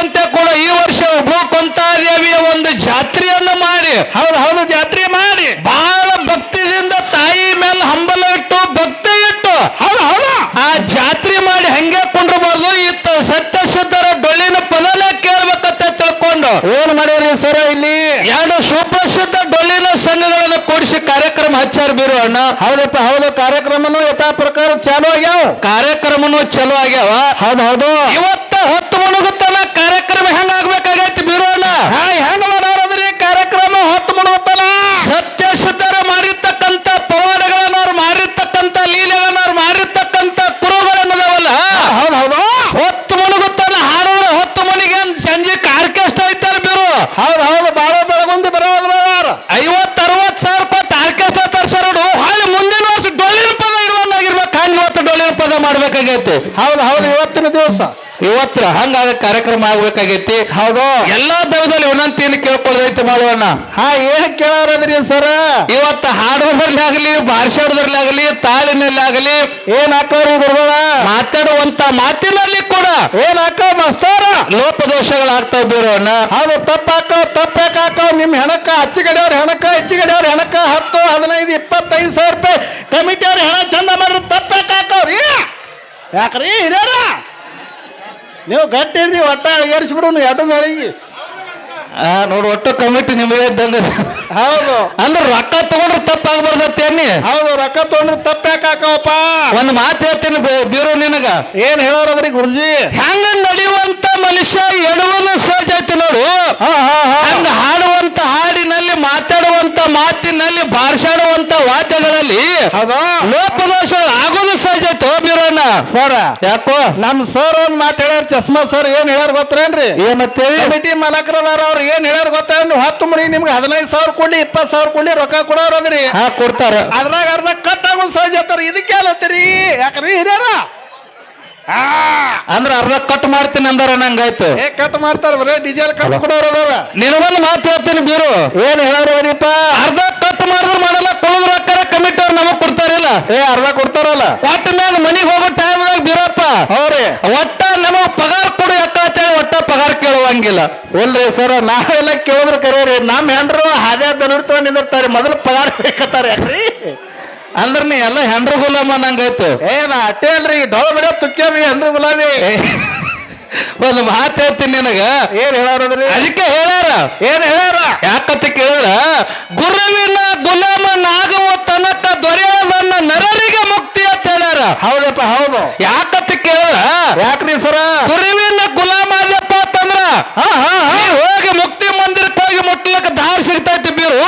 ವರ್ಷದಂತೆ ಕೂಡ ಈ ವರ್ಷ ಭೂಕುಂತಾದೇವಿಯ ಒಂದು ಜಾತ್ರೆಯನ್ನು ಮಾಡಿ, ಹೌದು ಹೌದು, ಜಾತ್ರೆ ಮಾಡಿ ಬಹಳ ಭಕ್ತಿಯಿಂದ ತಾಯಿ ಮೇಲೆ ಹಂಬಲ ಇಟ್ಟು ಭಕ್ತಿ ಇಟ್ಟು, ಹೌದು ಹೌದು, ಆ ಜಾತ್ರೆ ಮಾಡಿ ಹಂಗೆ ಕೊಂಡ್ರಬಾರ್ದು. ಇತ್ತ ಸತ್ಯ ಶುದ್ಧರ ಡೊಳ್ಳಿನ ಪದಲೇ ಕೇಳ್ಬೇಕಂತ ತಿಳ್ಕೊಂಡು ಏನ್ ಮಾಡ್ಯಾರಿ ಸರ ಇಲ್ಲಿ? ಎರಡು ಸುಪ್ರಸಿದ್ಧ ಡೊಳ್ಳಿನ ಸಂಘಗಳನ್ನು ಕೂಡಿಸಿ ಕಾರ್ಯಕ್ರಮ ಹಚ್ಚಾರ ಬೀರು ಅಣ್ಣ. ಹೌದಪ್ಪ ಹೌದು, ಕಾರ್ಯಕ್ರಮನು ಯಥಾ ಪ್ರಕಾರ ಚಾಲು ಆಗ್ಯಾವ, ಕಾರ್ಯಕ್ರಮನು ಚಲೋ ಆಗ್ಯಾವ. ಹೌದು ಹೌದು. ಇವತ್ತ ಹೊತ್ತು ಮುಳುಗುತ್ತಾನ ಕಾರ್ಯಕ್ರಮ ಹೆಂಗ ಆಗ್ಬೇಕಾಗೈತಿ ಬೀರು ಅಣ್ಣ? ಹೆಂಗ ಮಾಡೋದ್ರಿ ಕಾರ್ಯಕ್ರಮ? ಹೊತ್ತು ಮುಡುತ್ತಲ್ಲ, ಸತ್ಯ ಶುದ್ಧರ ಮಾಡಿರ್ತಕ್ಕಂಥ ಪವಾಡಗಳನ್ನ ಅವ್ರು ಮಾಡಿರ್ತಕ್ಕಂಥ ಲೀಲೆಗಳನ್ನ ಅವ್ರು ಮಾಡಿರ್ತಕ್ಕಂಥ ಕುರುಗಳನ್ನದವಲ್ಲ, ಹೌದು ಹೌದು, ಹೊತ್ತು ಮುಳುಗುತ್ತಾನ ಹಾಡುಗಳ ಹೊತ್ತು ಮನಿಗೆ ಸಂಜೆ ಆರ್ಕೆಸ್ಟ್ರಾ ಐತಾರ ಬೀರು. ಹೌದು ಹೌದು, ಬಾಳ ಬೆಳಗುಂದಿ ಬರೋದ್ರ 50-60 ಸಾವಿರ ಕೊಟ್ಟು ಆರ್ಕೆಸ್ಟ್ರಾ ತರ್ಸೋರು ಹಾಳಿ ಮುಂದಿನ ವರ್ಷ ಡೊಳ್ಳಿನ ಪದ ಇಡುವಂಗಾಗಿರ್ಬೇಕು. ಹಂಗ ಇವತ್ತು ಡೊಳ್ಳಿನ ಪದ ಮಾಡ್ಬೇಕಾಗೈತಿ. ಹೌದು ಹೌದು, ಇವತ್ತಿನ ದಿವಸ ಇವತ್ತು ಹಂಗಾಗ ಕಾರ್ಯಕ್ರಮ ಆಗ್ಬೇಕಾಗೈತಿ. ಹೌದು. ಎಲ್ಲಾ ದೈವದಲ್ಲಿ ಒಂದೊಂದು ಕೇಳ್ಕೊಳ್ಳೋದೈತಿ ಮಾಡುವಣ್ಣ. ಏನ್ ಕೇಳೋದ್ರಿ ಸರ? ಇವತ್ತು ಹಾಡೋದ್ರಲ್ಲಿ ಆಗಲಿ, ಬಾರಿಸೋದ್ರಲ್ಲಿ ಆಗಲಿ, ತಾಳಿನಲ್ಲಿ ಆಗಲಿ, ಏನ್ ಹಾಕೋರಿ ಗುರುಗಳ? ಮಾತಾಡುವಂತ ಮಾತಿನಲ್ಲಿ ಕೂಡ ಏನ್ ಹಾಕೋ ಮಸ್ತಾರ ಲೋಪದೋಷಗಳಾಗ್ತಾವ ಬೀರೋಣ. ಹೌದು, ತಪ್ಪಾಕ ನಿಮ್ ಹೆಣಕ್ಕ ಅಚ್ಚಿಗಡೆಯವ್ರ ಹೆಣಕ್ಕ, ಹೆಚ್ಚಿಗಡೆಯವ್ರ ಹೆಣಕ್ಕ 10, 15, 25 ಸಾವಿರ ರೂಪಾಯಿ ಕಮಿಟಿಯವ್ರ ಹೆಣ ಚಂದ ಮಾಡ್ರಿ. ತಪ್ಪಾಕ ಹಾಕವ್ರಿ. ಯಾಕ್ರಿ ಹಿರಿಯರ ನೀವು ಗಟ್ಟಿರ್ರಿ, ಒಟ್ಟ ಅಳಿಗರಿಸ್ಬಿಡು ಎರಡು ಮೇಳಿಗೆ. ನೋಡು, ಒಟ್ಟು ಕಮಿಟಿ ನಿಮಗೆ ಇದ್ದಂಗ. ಹೌದು, ಅಂದ್ರೆ ರೊಕ್ಕ ತಗೊಂಡ್ರೆ ತಪ್ಪಾಗ್ಬಾರ್ದತ್ತೇನಿ. ಹೌದು, ರೊಕ್ಕ ತಗೊಂಡ್ರೆ ತಪ್ಪಾಕ ಹಾಕವಪ್ಪ. ಒಂದ್ ಮಾತು ಹೇಳ್ತೀನಿ ಬೀರೋ ನಿನಗ. ಏನ್ ಹೇಳೋರದ್ರಿ ಗುರುಜಿ? ಹೆಂಗ ನಡೆಯುವಂತ ಮನುಷ್ಯ ಎಡುವಲ್ಲ ಸಹಜ ಐತಿ ನೋಡು. ಹಂಗ ಹಾಡುವಂತ ಹಾಡಿನಲ್ಲಿ, ಮಾತಾಡುವಂತ ಮಾತಿನಲ್ಲಿ, ಬಾರಿಸಾಡುವಂತ ವಾದ್ಯಗಳಲ್ಲಿ ಹೌದು ಲೋಪದೋಷಗಳು ಆಗೋದು ಸಹಜ ಐತಿ. ಬೀರೋಣ ಸರ್, ಯಾಕೋ ನಮ್ ಸರ್ ಒಂದ್ ಮಾತು ಹೇಳ್ಯಾರ, ಚಸ್ಮಾ ಸರ್. ಏನ್ ಹೇಳ್ಯಾರ ಗೊತ್ತೇನ್ರಿ? ಏನಂತೇಳಿ ಕಮಿಟಿ ಮಾಲಕರದಾರ ಅವ್ರು ಏನ್ ಹೇಳ್ಯಾರ ಗೊತ್ತೇನ್ರಿ? 10 ಮಣಿ ನಿಮ್ಗೆ 15 ಸಾವಿರ ಕೊಡ್ಲಿ, 20 ಸಾವಿರ ಕೊಡ್ಲಿ, ರೊಕ್ಕ ಕೊಡೋರದ್ರಿ. ಕೊಡ್ತಾರ. ಅದ್ರಾಗ ಅರ್ಧ ಕಟ್ ಆಗೋ ಸಹಜ ಅಂತಾರ. ಇದಕ್ಕೆ ಅಲ್ಲತ್ತೀರಿ ಯಾಕ್ರಿ ಹಿರಿಯರ? ಅಂದ್ರ ಅರ್ಧ ಕಟ್ ಮಾಡ್ತೀನಿ ಅಂದಾರ ನಂಗಾಯ್ತು. ಕಟ್ ಮಾಡ್ತಾರ, ಬರೇ ಡೀಸೆಲ್ ಕಟ್ ಕೊಡೋರದಾರ. ನಿನಗೊಂದು ಮಾತು ಹೇಳ್ತೀನಿ ಬೀರು. ಏನ್ ಹೇಳೋರಿಪ್ಪ? ಅರ್ಧ ಕಟ್ ಮಾಡಿದ್ರು ಮಾಡಲ್ಲ, ಕೊಳದ್ ರೊಕ್ಕ ಕಮಿಟಿ ಅವ್ರು ನಮಗ್ ಕೊಡ್ತಾರಿಲ್ಲ. ಅರ್ಧ ಕೊಡ್ತಾರಲ್ಲ. ಒಟ್ಟ ಮ್ಯಾಗ ಮನಿಗ್ ಹೋಗೋ ಟೈಮ್ದಾಗ ಬೀರಪ್ಪ ಅವ್ರಿ ಒಟ್ಟ ನಮಗ್ ಪಗಾರ ಕೊಡು ಯಾಕಂತೇಳಿ ಒಟ್ಟ ಪಗಾರ ಕೇಳುವಂಗಿಲ್ಲ. ಇಲ್ರಿ ಸರ್, ನಾವೆಲ್ಲ ಕೇಳಿದ್ರು ಕರೀರಿ. ನಮ್ ಹೆಂಡ್ರು ಹಾದ್ಯಾ ಬೆನ್ನೂರ್ ತಗೊಂಡ್ ನಿಂದಿರ್ತಾರೆ, ಮೊದಲು ಪಗಾರ ಬೇಕತ್ತಾರ. ಯಾಕ್ರಿ? ಅಂದ್ರ ನೀ ಎಲ್ಲ ಹೆಂಡ್ರು ಗುಲಾಮ ನಂಗಾಯ್ತು. ನಾ ಅಟ್ಟೆ ಅಲ್ರಿ, ಡೌ ಬಿಡ ತುಕ್ಕೇವಿ ಹೆಂಡ್ರು ಗುಲಾಮಿ. ಒಂದು ಮಾತು ಹೇಳ್ತೀನಿ ನಿನಗ. ಏನ್ ಹೇಳೋದ್ರಿ? ಅದಕ್ಕೆ ಹೇಳ್ಯಾರ. ಏನ್ ಹೇಳ್ಯಾರ? ಯಾಕಂತ ಕೇಳಿದ್ರ, ಗುರುವಿನ ಗುಲಾಮನಾಗುವ ತನಕ ದೊರೆಯದನ್ನ ನರರಿಗೆ ಮುಕ್ತಿ ಅಂತ ಹೇಳ್ಯಾರ. ಹೌದಪ್ಪ ಹೌದು. ಯಾಕಂತ ಕೇಳಿದ್ರ, ಯಾಕ್ರಿ ಸರ? ಗುರುವಿನ ಗುಲಾಮ ಆದ್ಯಪ್ಪ ಅಂತಂದ್ರ ಹೋಗಿ ಮುಕ್ತಿ ಮಂದಿರಕ್ಕೆ ಹೋಗಿ ಮುಟ್ಲಕ್ಕ ದಾರಿ ಸಿಗ್ತೈತಿ ಬೀರು.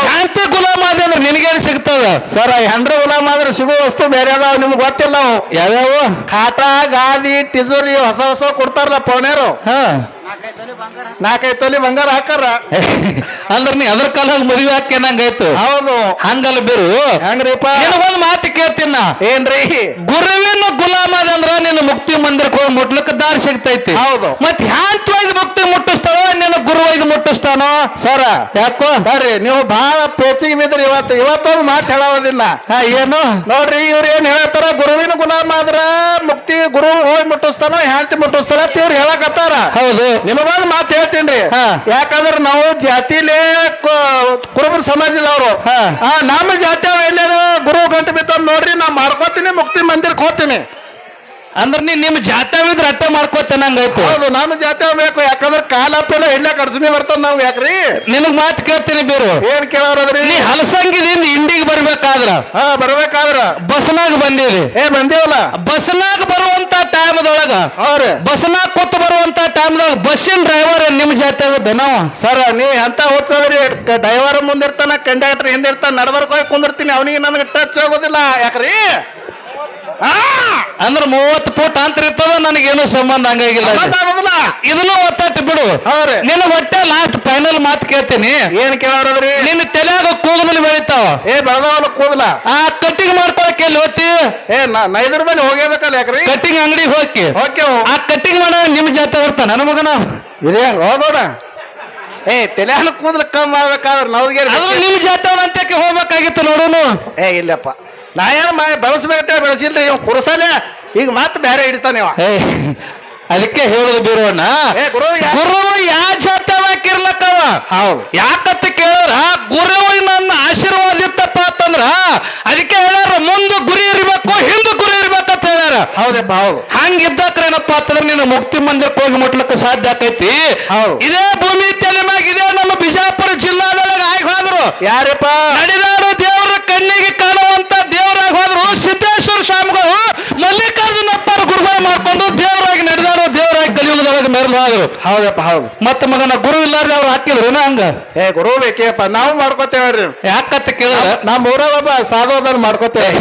ಶಾಂತಿ ಗುಲಾಮ ಆದ ಅಂದ್ರೆ ನಿನಗೇನು ಸಿಗ್ತದ? ಸರ, ಹೆಂಡ್ರು ಗುಲಾಮ ಆದ್ರೆ ಸಿಗೋ ವಸ್ತು ಬೇರೆ ಅದಾವ, ನಿಮ್ಗೆ ಗೊತ್ತಿಲ್ಲ. ನಾವು ಯಾವ್ಯಾವ? ಖಾಟ, ಗಾದಿ, ಟಿಜೋರಿ ಹೊಸ ಹೊಸ ಕೊಡ್ತಾರಲ್ಲ ಪೌಣ್ಯರು. 4-5 ತೊಲಿ ಬಂಗಾರ ಹಾಕಾರ. ಅಂದ್ರ ನೀ ಅದ್ರ ಕಾಲ ಮದುವೆ ಹಾಕಿ ನಂಗಾಯ್ತು. ಹೌದು, ಹಂಗಲ್ಲ ಬೀರು. ಹೆಂಗ್ರಿಪ್ಪ? ನಿನಗೊಂದು ಮಾತು ಕೇಳ್ತೀನ. ಏನ್ರಿ? ಗುರುವಿನ ಗುಲಾಮ ಅಂದ್ರ ನಿನ್ನ ಮುಕ್ತಿ ಮಂದಿರಕ್ಕೆ ಹೋಗಿ ಮುಟ್ಲಕ್ಕ ದಾರಿ ಸಿಗ್ತೈತಿ. ಹೌದು. ಮತ್ ಹ್ಯಾಂತ ಒಯ್ದು ಮುಕ್ತಿ ಮುಟ್ಟಿಸ್ತಾವ, ನಿನ್ನ ಗುರು ಒಯ್ದು ಮುಟ್ಟಿಸ್ತಾನೋ? ಸರ, ಯಾಕೋ ಬರ್ರಿ, ನೀವು ಬಹಳ ಪೇಚಿಗೆ ಬಿದ್ರಿ. ಇವತ್ತೊಂದು ಮಾತು ಹೇಳೋದಿಲ್ಲ. ಏನು ನೋಡ್ರಿ, ಇವ್ರು ಏನ್ ಹೇಳ್ತಾರ? ಗುರುವಿನ ಗುಲಾಮ ಆದ್ರ ಮುಕ್ತಿ ಗುರು ಹೋಗಿ ಮುಟ್ಟಿಸ್ತಾನೋ, ಹ್ಯಾಂತಿ ಮುಟ್ಟಿಸ್ತಾನ ಅಂತ ಇವ್ರು ಹೇಳಕತ್ತಾರ. ಹೌದು. ನಿಮಗೊಂದು ಮಾತು ಹೇಳ್ತೀನಿ. ಯಾಕಂದ್ರೆ ನಾವು ಜಾತಿಲೇ ಕುರುಬ ಸಮಾಜದವ್ರು. ನಮ್ಮ ಜಾತಿ ಎಲ್ಲೇನು ಗುರು ಗಂಟು ಬಿತ್ತ ನೋಡ್ರಿ, ನಾ ಮಾಡ್ಕೋತೀನಿ, ಮುಕ್ತಿ ಮಂದಿರಕ್ಕೆ ಹೋಗ್ತೀನಿ. ಅಂದ್ರ ನೀ ನಿಮ್ ಜಾತ್ಯಾವಿದ್ರೆ ಅಟ್ಟೆ ಮಾಡ್ಕೋತೇನಂಗಾಯ್ತು. ಹೌದು, ನಮ್ಮ ಜಾತಿ ಬೇಕು. ಯಾಕಂದ್ರೆ ಕಾಲಪ್ಪೆಲ್ಲ ಎಣ್ಣೆ ಕಡ್ಸನಿ ಬರ್ತದ. ನಾವು ಯಾಕ್ರಿ? ನಿನಗ್ ಮಾತು ಕೇಳ್ತೀನಿ ಬೀರು. ಏನ್ ಕೇಳೋದ್ರಿ? ನೀ ಹಲಸಂಗಿದಿಂದ ಇಂಡಿಗೆ ಬರ್ಬೇಕಾದ್ರ ಬರ್ಬೇಕಾದ್ರ ಬಸ್ನಾಗ ಬಂದಿರಿ. ಬಂದೇವಲ್ಲ. ಬಸ್ನಾಗ ಬರುವಂತ ಟೈಮ್ದೊಳಗ ಬಸ್ನಾಗ ಕೂತ್ ಬರುವಂತ ಟೈಮ್ದೊಳಗ ಬಸ್ಸಿನ ಡ್ರೈವರ್ ನಿಮ್ ಜಾತಿ ನಾವು. ಸರ್, ನೀ ಅಂತ ಹೋಗ್ತದ್ರಿ. ಡ್ರೈವರ್ ಮುಂದಿರ್ತಾನ, ಕಂಡಕ್ಟರ್ ಹಿಂದಿರ್ತಾನ, ನಡ್ಬರ್ಕ್ ಹೋಗಿ ಕುಂದಿರ್ತೀನಿ. ಅವನಿಗೆ ನನಗೆ ಟಚ್ ಆಗೋದಿಲ್ಲ. ಯಾಕ್ರಿ? ಅಂದ್ರ 30 ಫೂಟ್ ಅಂತರ ಇರ್ತದ, ನನಗೇನು ಸಂಬಂಧ ಹಂಗಾಗಿಲ್ಲ. ಇದನ್ನು ಒತ್ತಾಯ್ತು ಬಿಡು. ನಿನ್ನ ಹೊಟ್ಟೆ ಲಾಸ್ಟ್ ಫೈನಲ್ ಮಾತು ಕೇಳ್ತೀನಿ. ಏನ್ ಕೇಳೋದ್ರಿ? ನಿನ್ನ ತಲೆಯಾಗ ಕೂದಲು ಬೆಳಿತಾವ. ಬೆಳದವಲ್ಲ ಕೂದಲ. ಆ ಕಟ್ಟಿಂಗ್ ಮಾಡ್ಕೊಳಕ್ಕೆ ಎಲ್ಲಿ ಹೋಗ್ತಿ? ನೈದ್ರ ಮೇಲೆ ಹೋಗ್ಯಬೇಕಲ್ಲ. ಯಾಕ್ರಿ? ಕಟ್ಟಿಂಗ್ ಅಂಗಡಿಗೆ ಹೋಗಿ ಓಕೆ. ಆ ಕಟ್ಟಿಂಗ್ ಮಾಡೋ ನಿಮ್ ಜಾತಿ ಬರ್ತಾನ ನನ್ನ ಮಗನ. ಇದೇ ಹೋಗೋಣ. ತಲೆಹಾಲ ಕೂದಲು ಕಮ್ಮಿ ಮಾಡ್ಬೇಕಾದ್ರೆ ನಾವ್ಗೆ ನಿಮ್ ಜಾತಿ ಅಂತಕ್ಕೆ ಹೋಗ್ಬೇಕಾಗಿತ್ತು ನೋಡೋನು. ಇಲ್ಲಪ್ಪ, ನಾ ಏನು ಬೆಳೆಸ್ಬೇಕಂತ ಬೆಳೆಸಿಲ್ರಿ. ಇವ್ ಕುರ್ಸಲೆ ಈಗ ಮತ್ತೆ ಬೇರೆ ಹಿಡಿತಾನೆ. ಅದಕ್ಕೆ ಹೇಳುದು ಬೀರೋಣ ಏ ಗುರು ಗುರು ಯಾ ಜಾತವಾಕಿರ್ಲಕ್ಕವ ಹೌದು ಯಾಕಂತ ಕೇಳಿದ್ರ ಗುರು ನನ್ನ ಆಶೀರ್ವಾದ ಇತ್ತಪ್ಪ ಅಂತಂದ್ರ ಅದಕ್ಕೆ ಹೇಳ್ಯಾರ ಮುಂದೆ ಗುರಿ ಇರ್ಬೇಕು ಹಿಂದೆ ಗುರಿ ಇರ್ಬೇಕಂತ ಹೇಳ್ಯಾರ ಹೌದಪ್ಪ ಹೌದು ಹಂಗಿದ್ದಕ್ರೇನಪ್ಪ ಅಂತಂದ್ರೆ ನೀನು ಮುಕ್ತಿ ಮಂದಿರಕ್ಕೆ ಹೋಗಿ ಮುಟ್ಲಕ್ಕ ಸಾಧ್ಯ ಆಕೈತಿ ಹೌದು ಇದೇ ಭೂಮಿ ತಲೆ ಮ್ಯಾಗ ಇದೇ ನಮ್ಮ ಬಿಜಾಪುರ ಜಿಲ್ಲಾದೊಳಗೆ ಆಗಿ ಹೋದ್ರು ಯಾರಪ್ಪ ನಡೆದಾಡು ದೇವರ ಕಣ್ಣಿಗೆ ಕಾಣುವಂತ ದೇವರಾಗಿ ಹೋದ್ರು ಸಿದ್ದೇಶ್ವರ ಸ್ವಾಮಿಗಳು ಮಲ್ಲಿಕಾರ್ಜುನಪ್ಪರ ಗುರುಗಳು ಮಾಡ್ಕೊಂಡು ದೇವರಾಗಿ ನಡೆದಾಡೋ ದೇವರಾಗಿ ಕಲಿಯುಗದೊಳಗೆ ಮೆರಲು ಹೋದ್ರು ಹೌದಪ್ಪ ಹೌದು ಮತ್ತ ಮಗನ ಗುರು ಇಲ್ಲಾರ್ದೆ ಅವ್ರು ಹಾಕಿದ್ರು ಹಂಗ ಏ ಗುರು ಬೇಕೇಪ್ಪ ನಾವು ಮಾಡ್ಕೋತೇವ್ರಿ ಯಾಕಂತ ಕೇಳಿದ್ರ ನಮ್ಮ ಊರಾಗ ಒಬ್ಬ ಸಾಧುದನ್ನ ಮಾಡ್ಕೋತೇವೆ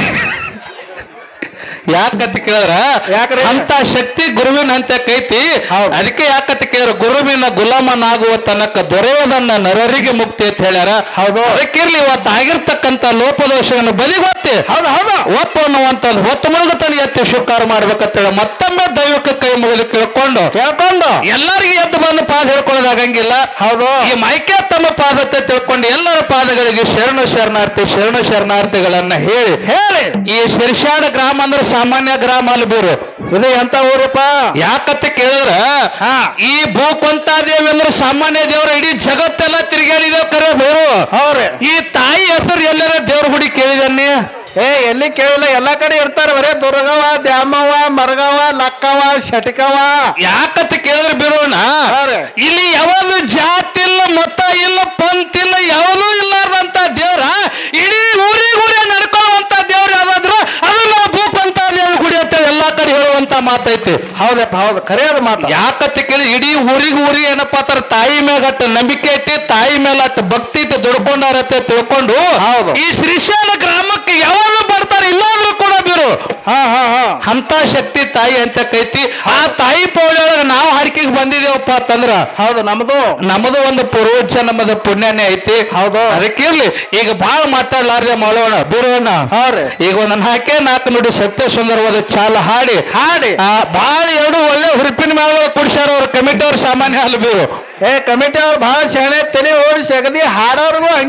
ಯಾಕಂತ ಕೇಳಿದ್ರ ಯಾಕ್ರಿ? ಅಂತ ಶಕ್ತಿ ಗುರುವಿನ ಅಂತ ಕೈತಿ ಹೌದು. ಅದಕ್ಕೆ ಯಾಕಂತ ಕೇಳಿದ್ರ ಗುರುವಿನ ಗುಲಾಮನಾಗುವ ತನಕ ದೊರೆಯುವುದನ್ನ ನರರಿಗೆ ಮುಕ್ತಿ ಅಂತ ಹೇಳ್ಯಾರ ಹೌದು ಅದಕ್ಕಿರ್ಲಿ ಇವತ್ತು ಆಗಿರ್ತಕ್ಕಂಥ ಲೋಪದೋಷವನ್ನು ಬದಿಗೊತ್ತಿ ಹೌದು ಹೌದು ಒಪ್ಪ ಅನ್ನುವಂಥದ್ದು ಹೊತ್ತು ಮುಳುಗುತ್ತಾನೆ ಎತ್ತಿ ಶುಕ್ಕಾರ ಮಾಡ್ಬೇಕಂತೇಳಿ ಮತ್ತೊಮ್ಮೆ ದೈವಕ್ಕೆ ಕೈ ಮುಗಿದು ಕೇಳ್ಕೊಂಡು ಎಲ್ಲರಿಗೂ ಎದ್ದು ಬಂದು ಪಾದ ಹೇಳ್ಕೊಳ್ಳೋದಾಗಂಗಿಲ್ಲ ಹೌದು ಈ ಮೈಕೆ ತಮ್ಮ ಪಾದತೆ ತಿಳ್ಕೊಂಡು ಎಲ್ಲರ ಪಾದಗಳಿಗೆ ಶರಣು ಶರಣಾರ್ಥಿಗಳನ್ನ ಹೇಳಿ ಹೇಳಿ ಈ ಶಿರ್ಷಾಡ ಗ್ರಾಮ ಅಂದ್ರೆ ಸಾಮಾನ್ಯ ಗ್ರಾಮ ಅಲ್ಲಿ ಬೀರು ಇದು ಎಂತ ಊರಪ್ಪ ಯಾಕಂತ ಕೇಳಿದ್ರ ಹಾ ಈ ಭೂಕೊಂತಾದೇವಿ ಅಂದ್ರೆ ಸಾಮಾನ್ಯ ದೇವ್ರ ಇಡೀ ಜಗತ್ತೆಲ್ಲ ತಿರುಗಾಡಿದೇವ್ ಕರೆ ಬೇರು ಹೌದ್ರಿ ಈ ತಾಯಿ ಹೆಸರು ಎಲ್ಲರ ದೇವ್ರ ಗುಡಿ ಕೇಳಿದನ್ನಿ ಏ ಎಲ್ಲಿ ಕೇಳಿಲ್ಲ ಎಲ್ಲಾ ಕಡೆ ಇರ್ತಾರ ಬರೇ ದುರ್ಗವ ದ್ಯಾಮವ್ವ ಮರಗವ ಲಕ್ಕವ ಶಟಕವ ಯಾಕಂತ ಕೇಳಿದ್ರೆ ಬಿರೋಣ ಹೌದ್ರಿ ಇಲ್ಲಿ ಯಾವುದು ಜಾತಿ ಇಲ್ಲ ಮತ ಇಲ್ಲ ಪಂಥ ಇಲ್ಲ ಯಾವುದೂ ಇಲ್ಲಾರ್ದಂತ ದೇವ್ರ ಇಡೀ ಊರೇ ನಡ್ಕೊಳ್ಳುವಂತ ದೇವ್ರ ಯಾವ್ದಾದ್ರು ಅದು ನಾವು ಭೂಕೊಂತಾದೇವಿ ಗುಡಿ ಅಂತ ಎಲ್ಲಾ ಕಡೆ ಹೇಳುವಂತ ಮಾತೈತಿ ಹೌದಪ್ಪ ಹೌದು ಖರೆಯದ ಮಾತು ಯಾಕಂತ ಕೇಳಿ ಇಡೀ ಊರಿಗೆ ಏನಪ್ಪಾ ಅಂತಾರ ತಾಯಿ ಮೇಲೆ ಅಟ್ಟ ನಂಬಿಕೆ ಐತಿ ತಾಯಿ ಮೇಲೆ ಅಟ್ಟ ಭಕ್ತಿ ಐತಿ ದುಡ್ಕೊಂಡಾರತ್ತೆ ತಿಳ್ಕೊಂಡು ಹೌದು ಈ ಶ್ರೀಶೈಲ ಗ್ರಾಮಕ್ಕೆ ಯಾವಾಗ ಬರ್ತಾರೆ ಇಲ್ಲಾದ್ರೂ ಕೂಡ ಬೀರು ಹಾ ಹಾ ಹಾ ಅಂತ ಶಕ್ತಿ ತಾಯಿ ಅಂತ ಕೈತಿ ಆ ತಾಯಿ ಪೌಳಿಯೊಳಗೆ ನಾವು ಹಾಡಿಕೆಗೆ ಬಂದಿದೇವಪ್ಪ ಅಂತಂದ್ರ ಹೌದು ನಮ್ಮದು ಒಂದು ಪೂರ್ವಜನ್ಮದ ಪುಣ್ಯನೇ ಐತಿ ಹೌದು ಅದಕ್ಕಿರ್ಲಿ ಈಗ ಬಹಳ ಮಾತಾಡ್ಲಾರ್ದೆ ಮಾಡೋಣ ಬಿರೋಣ ಹೌದ್ರಿ ಈಗ ಒಂದನ್ನ ಹಾಕಿ ನಾಲ್ಕು ನುಡಿ ಸತ್ಯ ಸುಂದರವಾದ ಚಾಲ ಹಾಡಿ ಬಹಳ ಎರಡು ಒಳ್ಳೆ ಹುರುಪಿನ ಮೇಲೆ ಕುಡಿಸ್ಯಾರ ಅವ್ರ ಕಮಿಟಿ ಅವ್ರ ಸಾಮಾನ್ಯ ಅಲ್ಲಿ ಬೀರು ಏ ಕಮಿಟಿ ಅವ್ರು ಬಹಳ ಶಾಣೆ ತಲೆ ಓಡಿಸಿ ಅಗದಿ ಹಾಡೋರ್ಗು ಹಂಗೆ